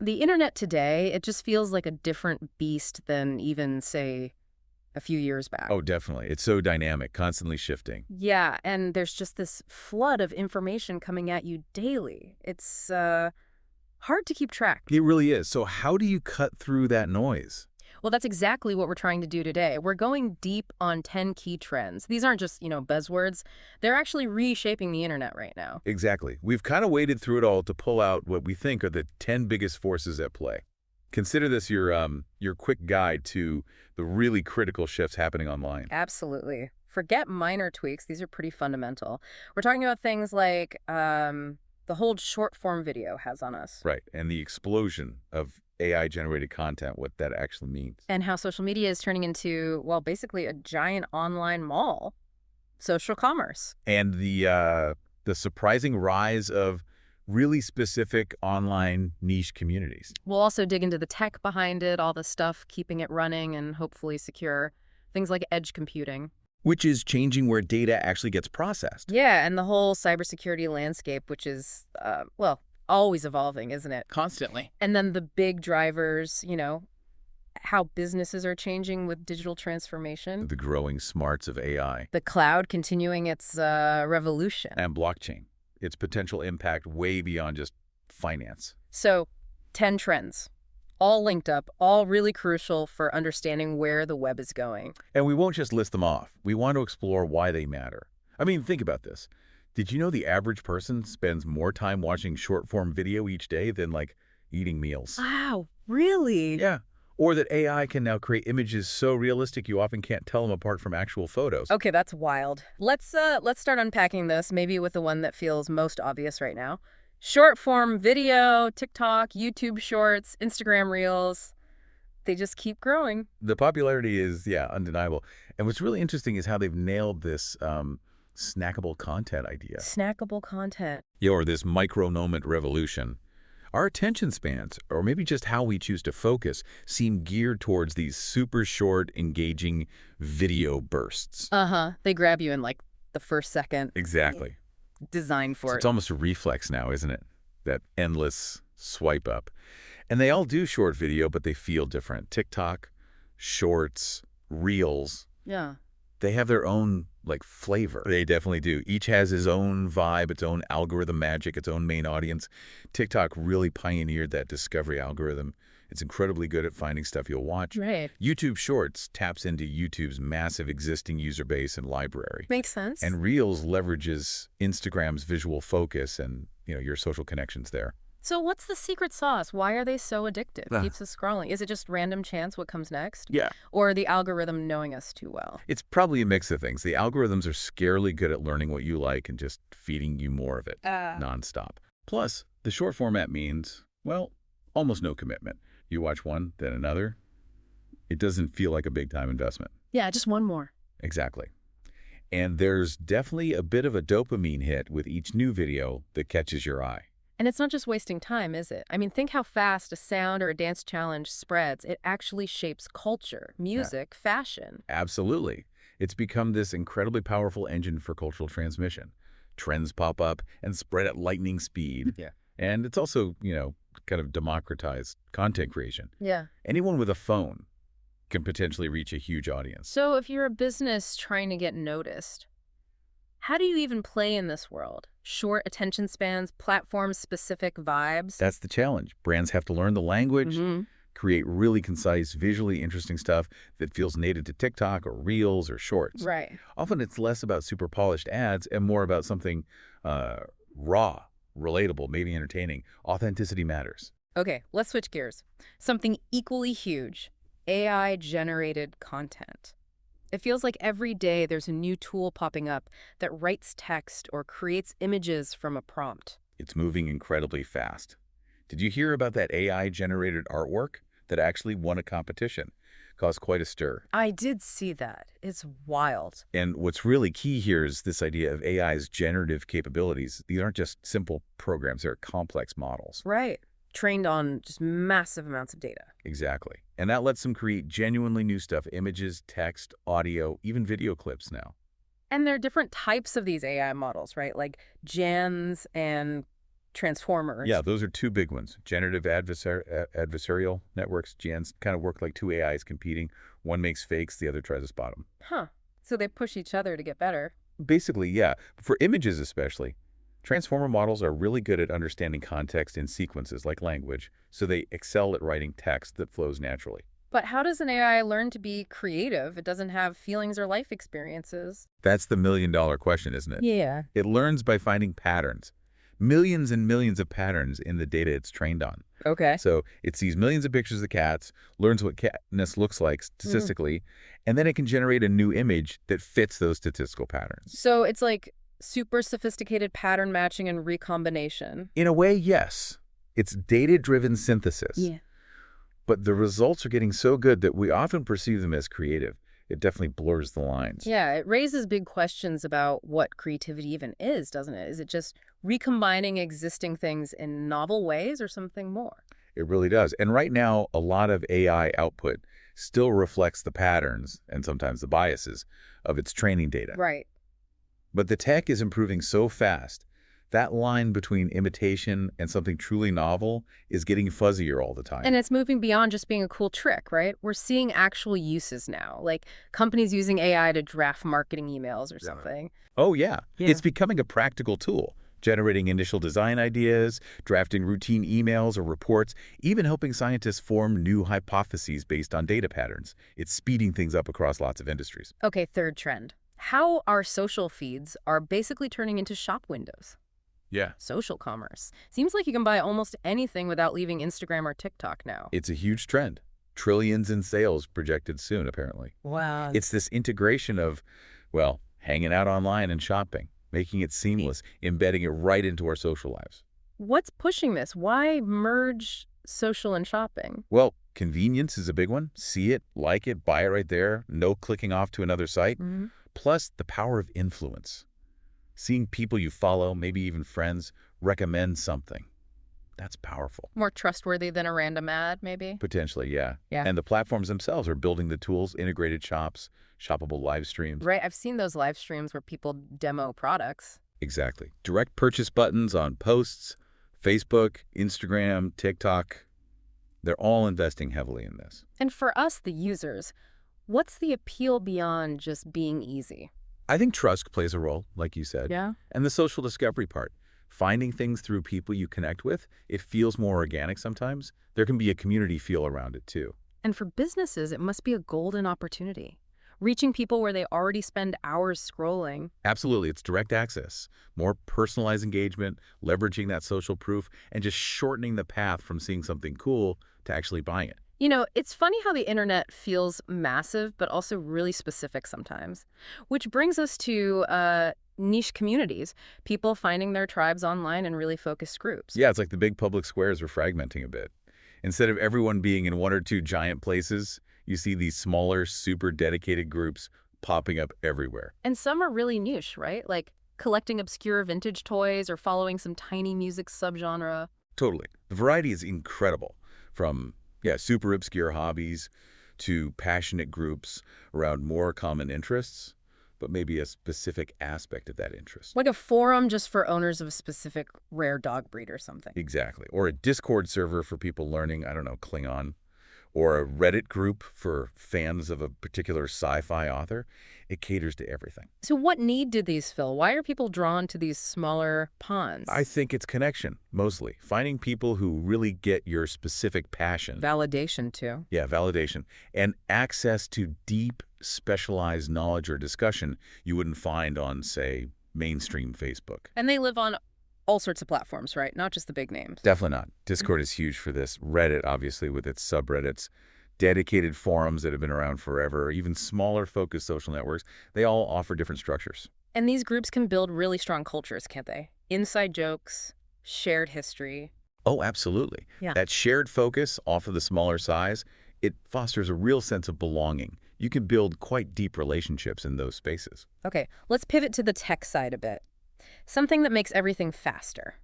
The internet today, it just feels like a different beast than even, say, a few years back. Oh, definitely. It's so dynamic, constantly shifting. Yeah, and there's just this flood of information coming at you daily. It's hard to keep track. It really is. So how do you cut through that noise? Well, that's exactly what we're trying to do today. We're going deep on 10 key trends. These aren't just, buzzwords. They're actually reshaping the internet right now. Exactly. We've kind of waded through it all to pull out what we think are the 10 biggest forces at play. Consider this your quick guide to the really critical shifts happening online. Absolutely. Forget minor tweaks. These are pretty fundamental. We're talking about things like the hold short-form video has on us. Right. And the explosion of AI-generated content, what that actually means. And how social media is turning into, well, basically a giant online mall. Social commerce. And the surprising rise of really specific online niche communities. We'll also dig into the tech behind it, all the stuff keeping it running and hopefully secure. Things like edge computing. Which is changing where data actually gets processed. Yeah, and the whole cybersecurity landscape, which is, always evolving, isn't it? Constantly. And then the big drivers, how businesses are changing with digital transformation. The growing smarts of AI. The cloud continuing its revolution. And blockchain. Its potential impact way beyond just finance. So, 10 trends. All linked up, all really crucial for understanding where the web is going. And we won't just list them off. We want to explore why they matter. I mean, think about this. Did you know the average person spends more time watching short-form video each day than, eating meals? Wow, really? Yeah. Or that AI can now create images so realistic you often can't tell them apart from actual photos. Okay, that's wild. Let's start unpacking this, maybe with the one that feels most obvious right now. Short-form video, TikTok, YouTube Shorts, Instagram Reels, they just keep growing. The popularity is, undeniable. And what's really interesting is how they've nailed this snackable content idea. Snackable content. Or this micro-moment revolution. Our attention spans, or maybe just how we choose to focus, seem geared towards these super short, engaging video bursts. They grab you in, the first second. Exactly. Designed for So it. it's almost a reflex now, isn't it? That endless swipe up. And they all do short video, but they feel different. TikTok, Shorts, Reels. Yeah. They have their own, flavor. They definitely do. Each has its own vibe, its own algorithm magic, its own main audience. TikTok really pioneered that discovery algorithm. It's incredibly good at finding stuff you'll watch. Right. YouTube Shorts taps into YouTube's massive existing user base and library. Makes sense. And Reels leverages Instagram's visual focus and, your social connections there. So what's the secret sauce? Why are they so addictive? Keeps us scrolling. Is it just random chance what comes next? Yeah. Or the algorithm knowing us too well? It's probably a mix of things. The algorithms are scarily good at learning what you like and just feeding you more of it nonstop. Plus, the short format means, almost no commitment. You watch one, then another. It doesn't feel like a big-time investment. Yeah, just one more. Exactly. And there's definitely a bit of a dopamine hit with each new video that catches your eye. And it's not just wasting time, is it? I mean, think how fast a sound or a dance challenge spreads. It actually shapes culture, music, fashion. Absolutely. It's become this incredibly powerful engine for cultural transmission. Trends pop up and spread at lightning speed. Yeah. And it's also, kind of democratized content creation. Yeah. Anyone with a phone can potentially reach a huge audience. So if you're a business trying to get noticed, how do you even play in this world? Short attention spans, platform-specific vibes? That's the challenge. Brands have to learn the language, create really concise, visually interesting stuff that feels native to TikTok or Reels or Shorts. Right. Often it's less about super polished ads and more about something raw, relatable, maybe entertaining. Authenticity matters. Okay, let's switch gears. Something equally huge, AI-generated content. It feels like every day there's a new tool popping up that writes text or creates images from a prompt. It's moving incredibly fast. Did you hear about that AI-generated artwork that actually won a competition? Caused quite a stir. I did see that. It's wild. And what's really key here is this idea of AI's generative capabilities. These aren't just simple programs, they're complex models. Right. Trained on just massive amounts of data. Exactly. And that lets them create genuinely new stuff, images, text, audio, even video clips now. And there are different types of these AI models, right? Like gens and transformers. Yeah, those are two big ones. Generative adversarial networks, GNs, kind of work like two AIs competing. One makes fakes, the other tries to spot them. Huh. So they push each other to get better. Basically, yeah. For images especially, transformer models are really good at understanding context in sequences like language, so they excel at writing text that flows naturally. But how does an AI learn to be creative? It doesn't have feelings or life experiences. That's the million-dollar question, isn't it? Yeah. It learns by finding patterns. Millions and millions of patterns in the data it's trained on. Okay. So it sees millions of pictures of cats, learns what catness looks like statistically, and then it can generate a new image that fits those statistical patterns. So it's like super sophisticated pattern matching and recombination. In a way, yes. It's data-driven synthesis. Yeah. But the results are getting so good that we often perceive them as creative. It definitely blurs the lines. Yeah, it raises big questions about what creativity even is, doesn't it? Is it just recombining existing things in novel ways or something more? It really does. And right now, a lot of AI output still reflects the patterns and sometimes the biases of its training data. Right. But the tech is improving so fast, that line between imitation and something truly novel is getting fuzzier all the time. And it's moving beyond just being a cool trick, right? We're seeing actual uses now, like companies using AI to draft marketing emails or something. Oh, yeah. Yeah. It's becoming a practical tool, generating initial design ideas, drafting routine emails or reports, even helping scientists form new hypotheses based on data patterns. It's speeding things up across lots of industries. Okay, third trend. How our social feeds are basically turning into shop windows. Yeah. Social commerce. Seems like you can buy almost anything without leaving Instagram or TikTok now. It's a huge trend. Trillions in sales projected soon, apparently. Wow. It's this integration of, well, hanging out online and shopping, making it seamless, embedding it right into our social lives. What's pushing this? Why merge social and shopping? Well, convenience is a big one. See it, like it, buy it right there, no clicking off to another site. Plus, the power of influence. Seeing people you follow, maybe even friends, recommend something. That's powerful. More trustworthy than a random ad, maybe? Potentially, yeah. Yeah. And the platforms themselves are building the tools, integrated shops, shoppable live streams. Right, I've seen those live streams where people demo products. Exactly. Direct purchase buttons on posts, Facebook, Instagram, TikTok. They're all investing heavily in this. And for us, the users, what's the appeal beyond just being easy? I think trust plays a role, like you said. Yeah. And the social discovery part. Finding things through people you connect with, it feels more organic sometimes. There can be a community feel around it, too. And for businesses, it must be a golden opportunity. Reaching people where they already spend hours scrolling. Absolutely. It's direct access, more personalized engagement, leveraging that social proof, and just shortening the path from seeing something cool to actually buying it. You know, it's funny how the internet feels massive, but also really specific sometimes. Which brings us to niche communities, people finding their tribes online in really focused groups. Yeah, it's like the big public squares are fragmenting a bit. Instead of everyone being in one or two giant places, you see these smaller, super dedicated groups popping up everywhere. And some are really niche, right? Like collecting obscure vintage toys or following some tiny music subgenre. Totally. The variety is incredible. From super obscure hobbies to passionate groups around more common interests, but maybe a specific aspect of that interest. Like a forum just for owners of a specific rare dog breed or something. Exactly. Or a Discord server for people learning, I don't know, Klingon. Or a Reddit group for fans of a particular sci-fi author. It caters to everything. So what need do these fill? Why are people drawn to these smaller ponds? I think it's connection, mostly. Finding people who really get your specific passion. Validation, too. Yeah, validation. And access to deep, specialized knowledge or discussion you wouldn't find on, say, mainstream Facebook. And they live on all sorts of platforms, right? Not just the big names. Definitely not. Discord is huge for this. Reddit, obviously, with its subreddits. Dedicated forums that have been around forever, even smaller focused social networks, they all offer different structures. And these groups can build really strong cultures, can't they? Inside jokes, shared history. Oh, absolutely. Yeah. That shared focus off of the smaller size, it fosters a real sense of belonging. You can build quite deep relationships in those spaces. Okay, let's pivot to the tech side a bit. Something that makes everything faster.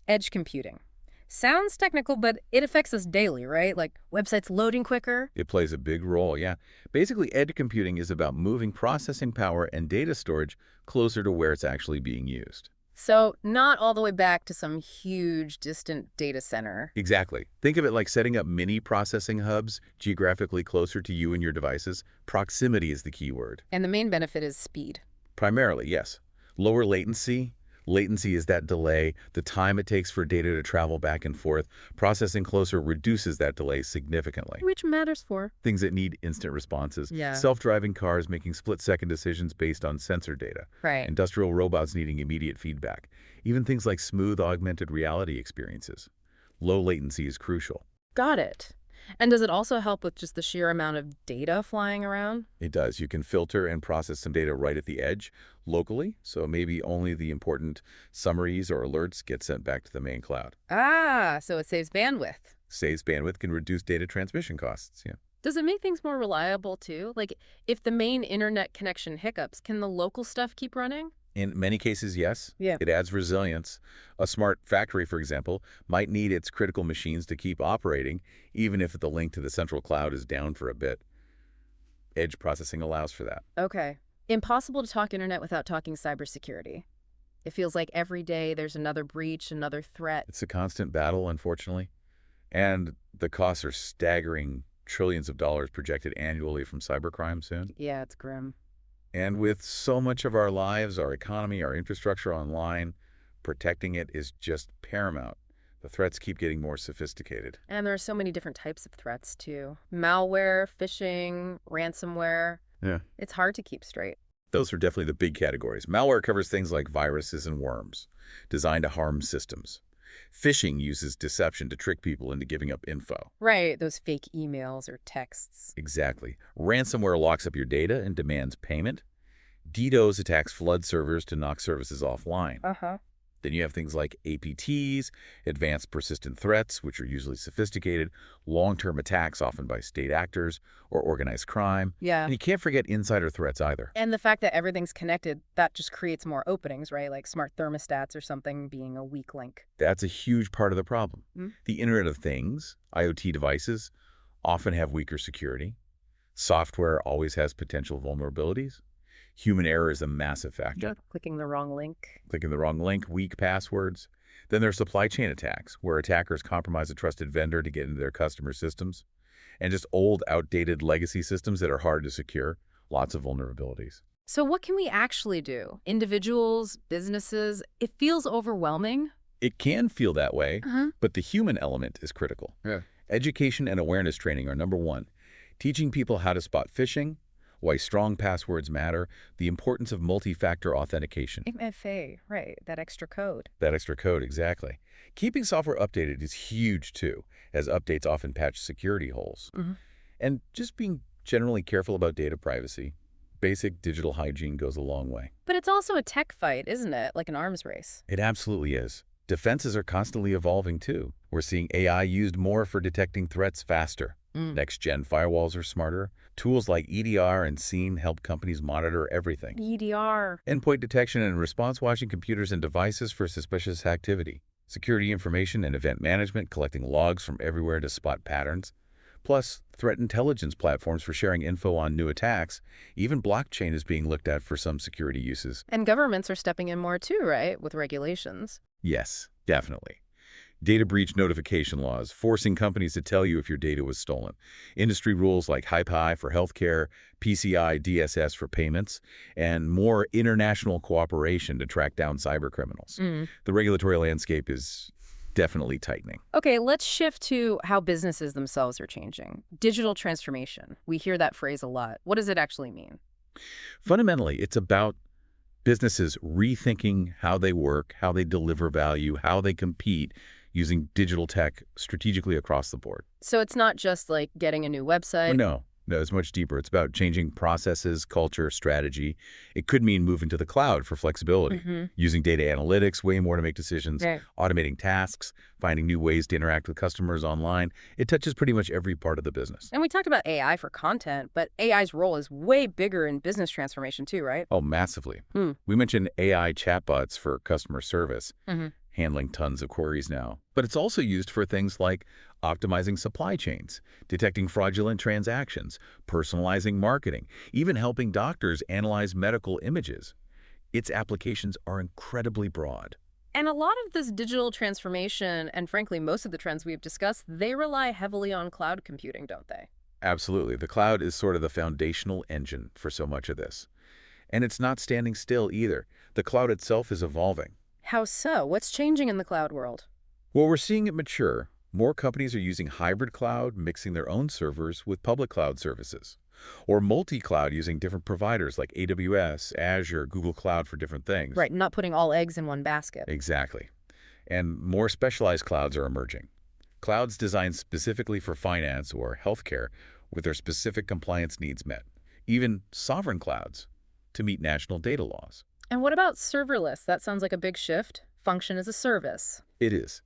Edge computing. Sounds technical, but it affects us daily, right? Like websites loading quicker. It plays a big role, yeah. Basically, edge computing is about moving processing power and data storage closer to where it's actually being used. So not all the way back to some huge distant data center. Exactly. Think of it like setting up mini processing hubs geographically closer to you and your devices. Proximity is the key word. And the main benefit is speed. Primarily, yes. Lower latency. Latency is that delay, the time it takes for data to travel back and forth. Processing closer reduces that delay significantly. Which matters for? Things that need instant responses. Yeah. Self-driving cars making split-second decisions based on sensor data. Right. Industrial robots needing immediate feedback. Even things like smooth augmented reality experiences. Low latency is crucial. Got it. And does it also help with just the sheer amount of data flying around? It does. You can filter and process some data right at the edge, locally, so maybe only the important summaries or alerts get sent back to the main cloud. Ah, so it saves bandwidth. Saves bandwidth, can reduce data transmission costs. Yeah. Does it make things more reliable too? Like, if the main internet connection hiccups, can the local stuff keep running? In many cases, yes. Yeah. It adds resilience. A smart factory, for example, might need its critical machines to keep operating, even if the link to the central cloud is down for a bit. Edge processing allows for that. Okay. Impossible to talk internet without talking cybersecurity. It feels like every day there's another breach, another threat. It's a constant battle, unfortunately. And the costs are staggering, trillions of dollars projected annually from cybercrime soon. Yeah, it's grim. And with so much of our lives, our economy, our infrastructure online, protecting it is just paramount. The threats keep getting more sophisticated. And there are so many different types of threats too. Malware, phishing, ransomware. Yeah. It's hard to keep straight. Those are definitely the big categories. Malware covers things like viruses and worms, designed to harm systems. Phishing uses deception to trick people into giving up info. Right, those fake emails or texts. Exactly. Ransomware locks up your data and demands payment. DDoS attacks flood servers to knock services offline. Uh-huh. Then you have things like APTs, advanced persistent threats, which are usually sophisticated, long-term attacks often by state actors or organized crime. Yeah. And you can't forget insider threats either. And the fact that everything's connected, that just creates more openings, right? Like smart thermostats or something being a weak link. That's a huge part of the problem. The Internet of Things, IoT devices, often have weaker security. Software always has potential vulnerabilities. Human error is a massive factor. Clicking the wrong link. Clicking the wrong link, weak passwords. Then there's supply chain attacks, where attackers compromise a trusted vendor to get into their customer systems. And just old, outdated legacy systems that are hard to secure. Lots of vulnerabilities. So what can we actually do? Individuals, businesses, it feels overwhelming. It can feel that way, but the human element is critical. Yeah. Education and awareness training are number one. Teaching people how to spot phishing, why strong passwords matter, the importance of multi-factor authentication. MFA, right, that extra code. That extra code, exactly. Keeping software updated is huge, too, as updates often patch security holes. And just being generally careful about data privacy. Basic digital hygiene goes a long way. But it's also a tech fight, isn't it? Like an arms race. It absolutely is. Defenses are constantly evolving, too. We're seeing AI used more for detecting threats faster. Next-gen firewalls are smarter. Tools like EDR and SIEM help companies monitor everything. EDR. Endpoint detection and response watching computers and devices for suspicious activity. Security information and event management collecting logs from everywhere to spot patterns. Plus, threat intelligence platforms for sharing info on new attacks. Even blockchain is being looked at for some security uses. And governments are stepping in more too, right? With regulations. Yes, definitely. Data breach notification laws, forcing companies to tell you if your data was stolen. Industry rules like HIPAA for healthcare, PCI DSS for payments, and more international cooperation to track down cybercriminals. The regulatory landscape is definitely tightening. Okay, let's shift to how businesses themselves are changing. Digital transformation. We hear that phrase a lot. What does it actually mean? Fundamentally, it's about businesses rethinking how they work, how they deliver value, how they compete, using digital tech strategically across the board. So it's not just like getting a new website? No, it's much deeper. It's about changing processes, culture, strategy. It could mean moving to the cloud for flexibility, using data analytics way more to make decisions, automating tasks, finding new ways to interact with customers online. It touches pretty much every part of the business. And we talked about AI for content, but AI's role is way bigger in business transformation too, right? Oh, massively. We mentioned AI chatbots for customer service. Handling tons of queries now. But it's also used for things like optimizing supply chains, detecting fraudulent transactions, personalizing marketing, even helping doctors analyze medical images. Its applications are incredibly broad. And a lot of this digital transformation, and frankly, most of the trends we've discussed, they rely heavily on cloud computing, don't they? Absolutely. The cloud is sort of the foundational engine for so much of this. And it's not standing still either. The cloud itself is evolving. How so? What's changing in the cloud world? Well, we're seeing it mature. More companies are using hybrid cloud, mixing their own servers with public cloud services. Or multi-cloud using different providers like AWS, Azure, Google Cloud for different things. Right, not putting all eggs in one basket. Exactly. And more specialized clouds are emerging. Clouds designed specifically for finance or healthcare with their specific compliance needs met. Even sovereign clouds to meet national data laws. And what about serverless? That sounds like a big shift. Function as a service. It is.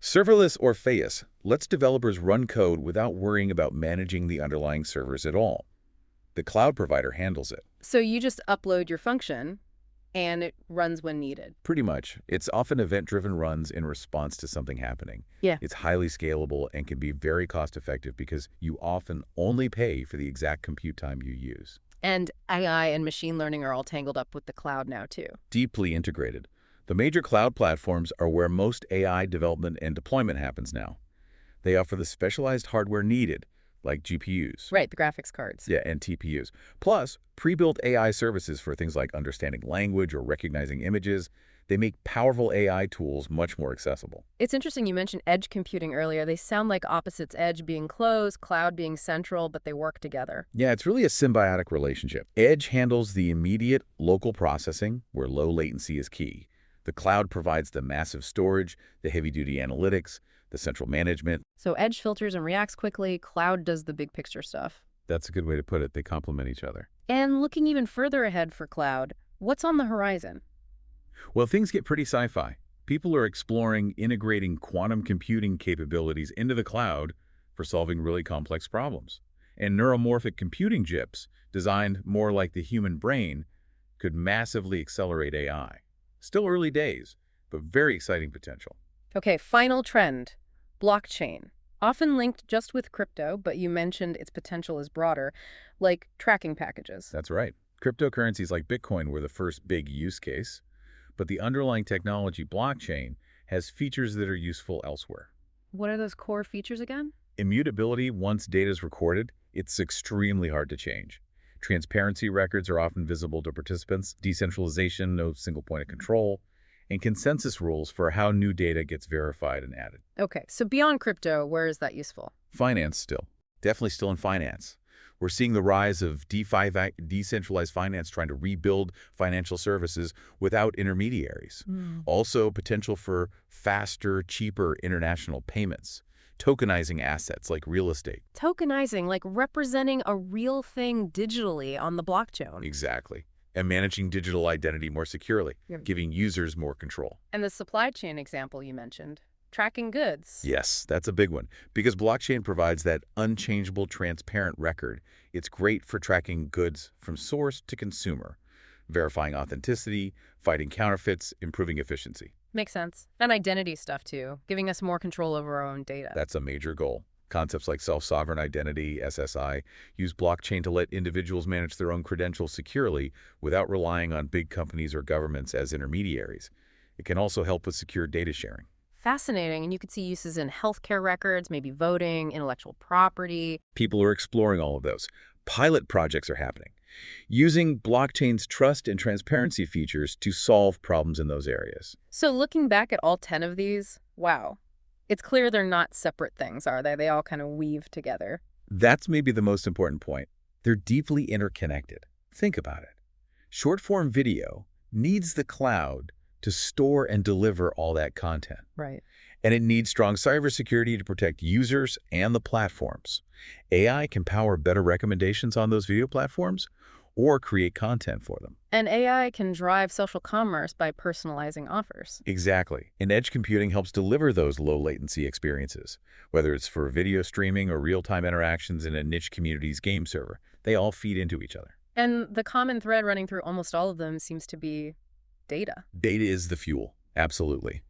Serverless or FaaS lets developers run code without worrying about managing the underlying servers at all. The cloud provider handles it. So you just upload your function, and it runs when needed. Pretty much. It's often event-driven runs in response to something happening. Yeah. It's highly scalable and can be very cost-effective because you often only pay for the exact compute time you use. And AI and machine learning are all tangled up with the cloud now, too. Deeply integrated. The major cloud platforms are where most AI development and deployment happens now. They offer the specialized hardware needed, like GPUs. Right, the graphics cards. Yeah, and TPUs. Plus, pre-built AI services for things like understanding language or recognizing images. They make powerful AI tools much more accessible. It's interesting you mentioned edge computing earlier. They sound like opposites, edge being closed, cloud being central, but they work together. Yeah, it's really a symbiotic relationship. Edge handles the immediate local processing, where low latency is key. The cloud provides the massive storage, the heavy-duty analytics, the central management. So edge filters and reacts quickly, cloud does the big picture stuff. That's a good way to put it. They complement each other. And looking even further ahead for cloud, what's on the horizon? Well, things get pretty sci-fi. People are exploring integrating quantum computing capabilities into the cloud for solving really complex problems. And neuromorphic computing chips, designed more like the human brain, could massively accelerate AI. Still early days, but very exciting potential. Okay, final trend, blockchain. Often linked just with crypto, but you mentioned its potential is broader, like tracking packages. That's right. Cryptocurrencies like Bitcoin were the first big use case, but the underlying technology, blockchain, has features that are useful elsewhere. What are those core features again? Immutability, once data is recorded, it's extremely hard to change. Transparency records are often visible to participants, decentralization, no single point of control, and consensus rules for how new data gets verified and added. Okay, so beyond crypto, where is that useful? Finance still. Definitely still in finance. We're seeing the rise of decentralized finance trying to rebuild financial services without intermediaries. Also, potential for faster, cheaper international payments. Tokenizing assets like real estate. Tokenizing, like representing a real thing digitally on the blockchain. Exactly. And managing digital identity more securely, giving users more control. And the supply chain example you mentioned, tracking goods. Yes, that's a big one. Because blockchain provides that unchangeable, transparent record. It's great for tracking goods from source to consumer, verifying authenticity, fighting counterfeits, improving efficiency. Makes sense. And identity stuff, too, giving us more control over our own data. That's a major goal. Concepts like self-sovereign identity, SSI, use blockchain to let individuals manage their own credentials securely without relying on big companies or governments as intermediaries. It can also help with secure data sharing. Fascinating, and you could see uses in healthcare records, maybe voting, intellectual property. People are exploring all of those. Pilot projects are happening, using blockchain's trust and transparency features to solve problems in those areas. So looking back at all 10 of these, wow. It's clear they're not separate things, are they? They all kind of weave together. That's maybe the most important point. They're deeply interconnected. Think about it. Short-form video needs the cloud to store and deliver all that content. Right. And it needs strong cybersecurity to protect users and the platforms. AI can power better recommendations on those video platforms or create content for them. And AI can drive social commerce by personalizing offers. Exactly. And edge computing helps deliver those low-latency experiences, whether it's for video streaming or real-time interactions in a niche community's game server. They all feed into each other. And the common thread running through almost all of them seems to be data. Data is the fuel. Absolutely.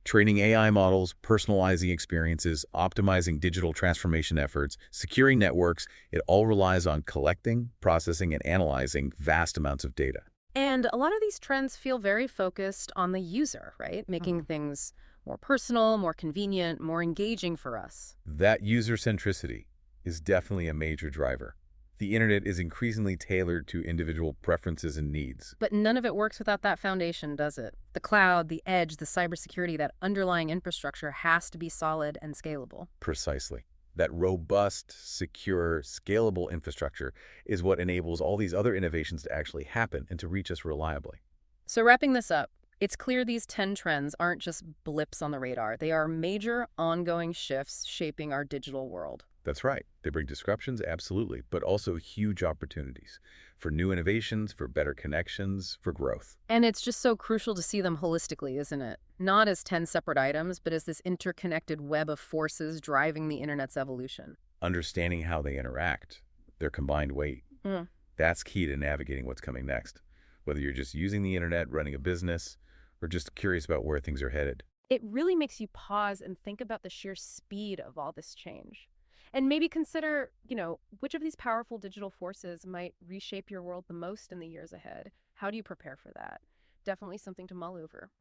Training AI models, personalizing experiences, optimizing digital transformation efforts, securing networks, it all relies on collecting, processing, and analyzing vast amounts of data. And a lot of these trends feel very focused on the user, right? Making Mhm. things more personal, more convenient, more engaging for us. That user centricity is definitely a major driver. The internet is increasingly tailored to individual preferences and needs. But none of it works without that foundation, does it? The cloud, the edge, the cybersecurity, that underlying infrastructure has to be solid and scalable. Precisely. That robust, secure, scalable infrastructure is what enables all these other innovations to actually happen and to reach us reliably. So, wrapping this up, it's clear these 10 trends aren't just blips on the radar. They are major, ongoing shifts shaping our digital world. That's right. They bring disruptions, absolutely, but also huge opportunities for new innovations, for better connections, for growth. And it's just so crucial to see them holistically, isn't it? Not as 10 separate items, but as this interconnected web of forces driving the internet's evolution. Understanding how they interact, their combined weight, Mm. that's key to navigating what's coming next, whether you're just using the internet, running a business, or just curious about where things are headed. It really makes you pause and think about the sheer speed of all this change. And maybe consider, which of these powerful digital forces might reshape your world the most in the years ahead? How do you prepare for that? Definitely something to mull over.